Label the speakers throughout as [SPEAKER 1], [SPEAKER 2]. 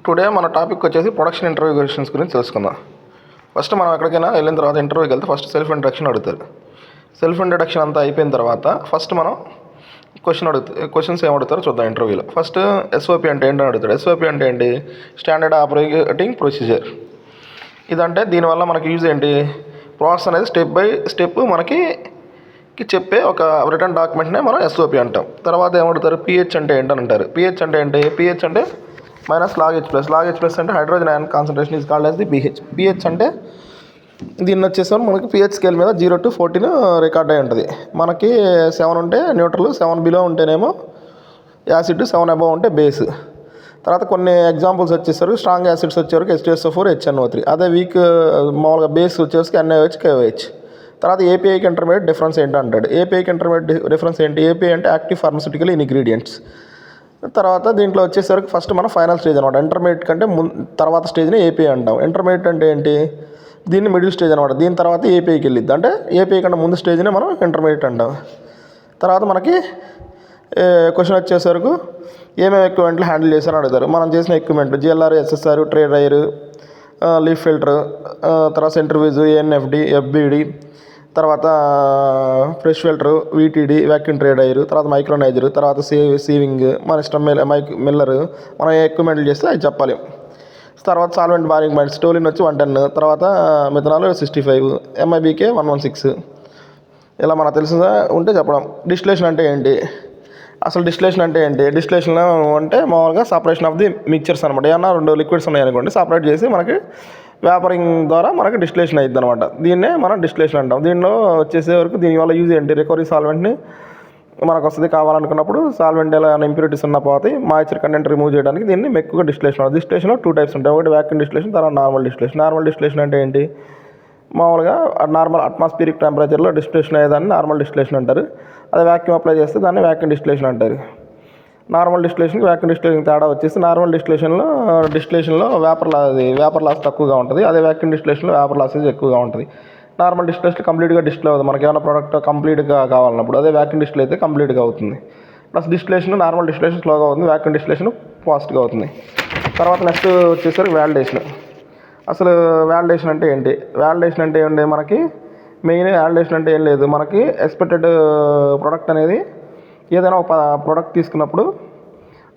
[SPEAKER 1] Today మన topic వచ్చేసి production interview questions గురించి తెలుసుకుందాం. ఫస్ట్ మనం ఎక్కడికైనా వెళ్ళిన తర్వాత ఇంటర్వ్యూకి వెళ్తే ఫస్ట్ సెల్ఫ్ ఇంట్రడక్షన్ అడుగుతారు. సెల్ఫ్ ఇంట్రడక్షన్ అంతా అయిపోయిన తర్వాత ఫస్ట్ మనం క్వశ్చన్స్ ఏమడుగుతారో చూద్దాం ఇంటర్వ్యూలో. ఫస్ట్ ఎస్ఓపి అంటే ఏంటని అడుగుతాడు. ఎస్ఓపి అంటే ఏంటి? Standard operating procedure. ఇదంటే దీనివల్ల మనకి యూజ్ ఏంటి? ప్రాసెస్ అనేది స్టెప్ బై స్టెప్ మనకి చెప్పే ఒక రిటర్న్ డాక్యుమెంట్నే మనం ఎస్ఓపి అంటాం. తర్వాత ఏమడుగుతారు? పిహెచ్ అంటే ఏంటని అంటారు. పిహెచ్ అంటే ఏంటి? పిహెచ్ అంటే minus log H plus. Log H plus అంటే hydrogen ion concentration is called as the pH. PH అంటే దీన్ని వచ్చేసాం మనకి పిహెచ్ స్కేల్ మీద 0 to 14 రికార్డ్ అయి ఉంటుంది. మనకి 7 ఉంటే న్యూట్రల్, 7 బిలో ఉంటేనేమో యాసిడ్, 7 అబవ్ ఉంటే బేస్. తర్వాత కొన్ని ఎగ్జాంపుల్స్ వచ్చేసరికి స్ట్రాంగ్ యాసిడ్స్ వచ్చేవరకు H2SO4 HNO3. అదే వీక్ మామూలుగా బేస్ వచ్చేసరికి NaOH KOH. తర్వాత ఏపీఐకి ఇంటర్మీడియట్ డిఫరెన్స్ ఏంటి అంటాడు. ఏపీఐకి ఇంటర్మీడియట్ డిఫరెన్స్ ఏంటి? ఏపీఐ అంటే యాక్టివ్ ఫార్మస్యూటికల్ ఇంగ్రీడియంట్స్. తర్వాత దీంట్లో వచ్చేసరికి ఫస్ట్ మన ఫైనల్ స్టేజ్ అనమాట. ఇంటర్మీడియట్ కంటే తర్వాత స్టేజ్ని ఏపీఐ అంటాం. ఇంటర్మీడియట్ అంటే ఏంటి? దీన్ని మిడిల్ స్టేజ్ అనమాట. దీని తర్వాత ఏపీఐకి వెళ్ళిద్ది. అంటే ఏపీఐ కంటే ముందు స్టేజ్ని మనం ఇంటర్మీడియట్ అంటాం. తర్వాత మనకి క్వశ్చన్ వచ్చేసరికి ఏమేమి ఎక్విప్మెంట్లు హ్యాండిల్ చేశారని అడుగుతారు. మనం చేసిన equipment GLR, SSR, tray dryer, leaf filter, తర్వాత సెంట్రిఫ్యూజ్, ANFD, FBD, తర్వాత fresh filter, VTD, vacuum tray dryer, తర్వాత మైక్రోనైజర్, తర్వాత సీవింగ్, మన ఇష్టం మిల్లర్, మనం ఏ ఎక్విప్మెంట్లు చేస్తే అది చెప్పాలి. తర్వాత సాల్వెంట్ బారింగ్ పాయింట్, స్టోలిన్ వచ్చి 110, తర్వాత మిథనాల్ 65, MIBK 116. ఇలా మనకు తెలిసిందా ఉంటే చెప్పడం. డిస్టిలేషన్ అంటే ఏంటి? అసలు డిస్టిలేషన్ అంటే ఏంటి? డిస్టిలేషన్ అంటే మామూలుగా సపరేషన్ ఆఫ్ ది మిక్చర్స్ అనమాట. ఏమన్నా 2 లిక్విడ్స్ ఉన్నాయనుకోండి, సపరేట్ చేసి మనకి వేపరింగ్ ద్వారా మనకి డిస్టిలేషన్ అయ్యిద్ది అనమాట. దీన్నే మనం డిస్టిలేషన్ అంటాం. దీనిలో వచ్చేసే వరకు దీనివల్ల యూజ్ ఏంటి? రికవరీ సాల్వెంట్ని మనకు వస్తుంది కావాలనుకున్నప్పుడు, సాల్వెంట్ ఎలా ఇంప్యూరిటీస్ ఉన్న పోతే మాయిశ్చర్ కంటెంట్ రిమూవ్ చేయడానికి దీన్ని ఎక్కువగా డిస్టిలేషన్ అవుతుంది. డిస్టిలేషన్లో 2 టైప్స్ ఉంటాయి. ఒకటి వ్యాక్యూమ్ డిస్టిలేషన్, తర్వాత నార్మల్ డిస్టిలేషన్. నార్మల్ డిస్టిలేషన్ అంటే ఏంటి? మామూలుగా నార్మల్ అట్మాస్ఫియరిక్ టెంపరేచర్లో డిస్టిలేషన్ అయ్యేదాన్ని నార్మల్ డిస్టిలేషన్ అంటారు. అదే వ్యాక్యూమ్ అప్లై చేస్తే దాన్ని వ్యాక్యూమ్ డిస్టిలేషన్ అంటారు. నార్మల్ డిస్టిలేషన్కి వ్యాక్యూమ్ డిస్టిలేషన్ తేడా వచ్చేసి నార్మల్ డిస్టిలేషన్లో వేపర్ లాస్ తక్కువగా ఉంటుంది. అదే వ్యాక్యూమ్ డిస్టిలేషన్లో వేపర్ లాసెస్ ఎక్కువగా ఉంటుంది. నార్మల్ డిస్టిలేషన్ కంప్లీట్గా డిస్టిల్ అవుతుంది మనకి ఏమైనా ప్రోడక్ట్ కంప్లీట్గా కావాలన్నప్పుడు. అదే వ్యాక్యూమ్ డిస్టిల్ అయితే కంప్లీట్గా అవుతుంది. ప్లస్ డిస్టిలేషన్ నార్మల్ డిస్టిలేషన్ స్లోగా అవుతుంది, వ్యాక్యూమ్ డిస్టిలేషన్ ఫాస్ట్గా అవుతుంది. తర్వాత నెక్స్ట్ వచ్చేసరికి వ్యాలిడేషన్. అసలు వ్యాలిడేషన్ అంటే ఏంటి? వ్యాలిడేషన్ అంటే ఏంటి? మనకి మెయిన్ వ్యాలిడేషన్ అంటే ఏం లేదు, మనకి ఎక్స్పెక్టెడ్ ప్రోడక్ట్ అనేది ఏదైనా ఒక ప్రోడక్ట్ తీసుకున్నప్పుడు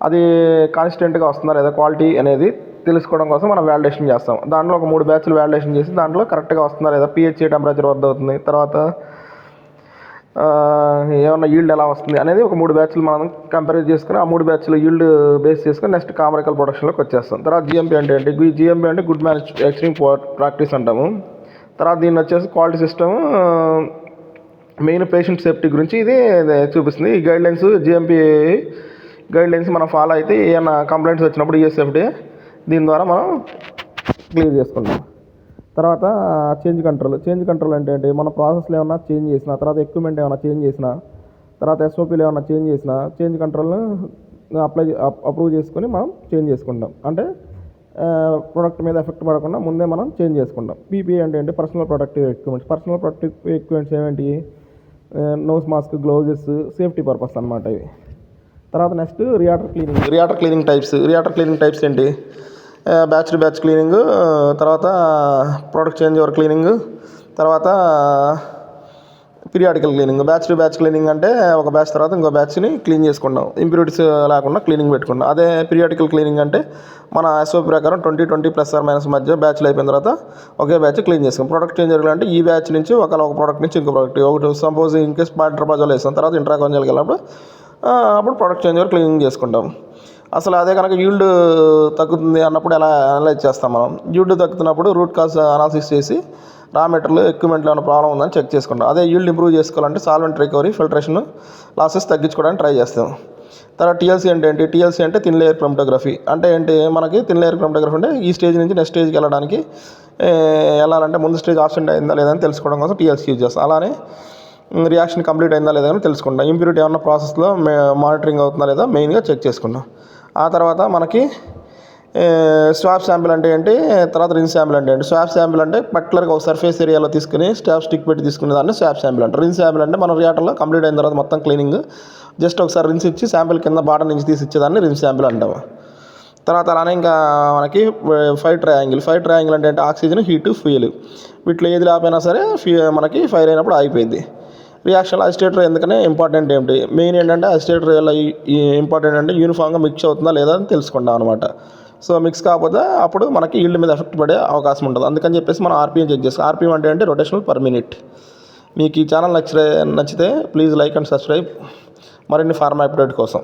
[SPEAKER 1] అది కాన్స్టెంట్గా వస్తుందా లేదా క్వాలిటీ అనేది తెలుసుకోవడం కోసం మనం వ్యాలిడేషన్ చేస్తాం. దాంట్లో ఒక 3 బ్యాచ్లు వ్యాలిడేషన్ చేసి దాంట్లో కరెక్ట్గా వస్తుందా లేదా, pH టెంపరేచర్ వద్ద అవుతుంది, తర్వాత ఏమన్నా ఈల్డ్ ఎలా వస్తుంది అనేది ఒక 3 బ్యాచ్లు మనం కంపేర్ చేసుకుని ఆ 3 బ్యాచ్లు ఈల్డ్ బేస్ చేసుకుని నెక్స్ట్ కామరికల్ ప్రొడక్షన్లోకి వచ్చేస్తాం. తర్వాత GMP అంటే ఏంటి? GMP అంటే గుడ్ మ్యానుఫ్యాక్చరింగ్ ప్రాక్టీస్ అంటాము. తర్వాత దీన్ని వచ్చేసి quality system, main patient safety గురించి ఇది చూపిస్తుంది. ఈ గైడ్లైన్స్ GMP గైడ్లైన్స్ మనం ఫాలో అయితే ఏమైనా కంప్లైంట్స్ వచ్చినప్పుడు ESFD దీని ద్వారా మనం క్లియర్ చేసుకుంటాం. తర్వాత చేంజ్ కంట్రోల్ అంటే ఏంటి? మన ప్రాసెస్లో ఏమైనా చేంజ్ చేసినా, తర్వాత ఎక్విప్మెంట్ ఏమైనా చేంజ్ చేసినా, తర్వాత SOPలో ఏమైనా చేంజ్ చేసినా చేంజ్ కంట్రోల్ను అప్రూవ్ చేసుకొని మనం చేంజ్ చేసుకుంటాం. అంటే ప్రోడక్ట్ మీద ఎఫెక్ట్ పడకుండా ముందే మనం చేంజ్ చేసుకుంటాం. PPE అంటే ఏంటి? పర్సనల్ ప్రొటెక్టివ్ ఎక్విప్మెంట్స్ ఏమేంటి? Nose mask, gloves, safety purpose అనమాట ఇవి. తర్వాత నెక్స్ట్ రియాక్టర్ క్లీనింగ్ టైప్స్ ఏంటి? బ్యాచ్ టు బ్యాచ్ క్లీనింగ్, తర్వాత ప్రోడక్ట్ చేంజ్ ఓవర్ క్లీనింగ్, తర్వాత periodical cleaning. Batch to batch cleaning అంటే ఒక బ్యాచ్ తర్వాత ఇంకో బ్యాచ్ని క్లీన్ చేసుకుంటాం, ఇంప్యూరిటీస్ లేకుండా క్లీనింగ్ పెట్టుకుంటాం. అదే పీరియాడికల్ క్లీనింగ్ అంటే మన SOP ప్రకారం 20 ± మధ్య బ్యాచ్లు అయిపోయిన తర్వాత ఒకే బ్యాచ్ క్లీన్ చేస్తాం. ప్రోడక్ట్ చేంజర్ అంటే ఈ బ్యాచ్ నుంచి ఒక ప్రోడక్ట్ నుంచి ఇంకో ప్రోడక్ట్, ఒకటి సపోజ్ ఇన్కేస్ పాయింట్రపాజాలు వేస్తాం, తర్వాత ఇంట్రాకాంజల్కి వెళ్ళినప్పుడు అప్పుడు ప్రోడక్ట్ చేంజర్ క్లీనింగ్ చేసుకుంటాం. అసలు అదే కనుక ఈల్డ్ తగ్గుతుంది అన్నప్పుడు ఎలా అనలైజ్ చేస్తాం మనం? ఈల్డ్ తగ్గుతున్నప్పుడు రూట్ కాజ్ అనాలిసిస్ చేసి రా మెటీరియల్ ఎక్విప్మెంట్లో ఏమైనా ప్రాబ్లం ఉందని చెక్ చేసుకుంటాం. అదే ఈల్డ్ ఇంప్రూవ్ చేసుకోవాలంటే సాల్వెంట్ రికవరీ, ఫిల్టరేషన్ లాసెస్ తగ్గించుకోవడానికి ట్రై చేస్తాం. తర్వాత TLC అంటే ఏంటి? TLC అంటే థిన్ లేయర్ క్రోమటోగ్రఫీ. అంటే ఏంటి? మనకి థిన్ లేయర్ క్రోమటోగ్రఫీ అంటే ఈ స్టేజ్ నుంచి నెక్స్ట్ స్టేజ్కి వెళ్ళాలంటే ముందు స్టేజ్ ఆబ్సెంట్ అయిందా లేదా అని తెలుసుకోవడం కోసం TLC యూజ్ చేస్తాం. అలానే రియాక్షన్ కంప్లీట్ అయిందా లేదా అని తెలుసుకుంటాం. ఇంప్యూరిటీ ఏమన్నా ప్రాసెస్లో మానిటరింగ్ అవుతుందా లేదా మెయిన్గా చెక్ చేసుకుంటాం. ఆ తర్వాత మనకి స్వాబ్ శాంపిల్ అంటే ఏంటి? తర్వాత రిన్స్ శాంపిల్ అంటే ఏంటి? స్వాబ్ శాంపిల్ అంటే పర్టికులర్గా ఒక సర్ఫేస్ ఏరియాలో తీసుకుని స్టిక్ పెట్టి తీసుకునే దాన్ని స్వాబ్ శాంపిల్ అంటారు. రిన్స్ శాంపిల్ అంటే మన రియాక్టర్లో కంప్లీట్ అయిన తర్వాత మొత్తం క్లీనింగ్ జస్ట్ ఒకసారి రిన్స్ ఇచ్చి శాంపిల్ కింద బాటం నుంచి తీసి ఇచ్చేదాన్ని రిన్స్ శాంపిల్ అంటాము. తర్వాత అలానే ఇంకా మనకి ఫైర్ ట్రయాంగిల్ అంటే ఆక్సిజన్, హీట్, ఫ్యూయల్ వీటిలో ఏది లేకపోయినా సరే మనకి ఫైర్ అయినప్పుడు ఆగిపోయింది. రియాక్షన్లో అజిటేటర్ ఎందుకనే ఇంపార్టెంట్ ఏంటి, మెయిన్ ఏంటంటే అజిటేటర్ వల్ల ఇంపార్టెంట్ అంటే యూనిఫామ్గా మిక్స్ అవుతుందా లేదా అని తెలుసుకుంటాం అనమాట. సో మిక్స్ కాకపోతే అప్పుడు మనకి ఈల్డ్ మీద ఎఫెక్ట్ పడే అవకాశం ఉంటుంది. అందుకని చెప్పేసి మనం ఆర్పిఎం చెక్ చేస్తాం. ఆర్పిఎం అంటే రొటేషనల్ పర్ మినిట్. మీకు ఈ ఛానల్ నచ్చితే ప్లీజ్ లైక్ అండ్ సబ్స్క్రైబ్ మరిన్ని ఫార్మా అప్డేట్ కోసం.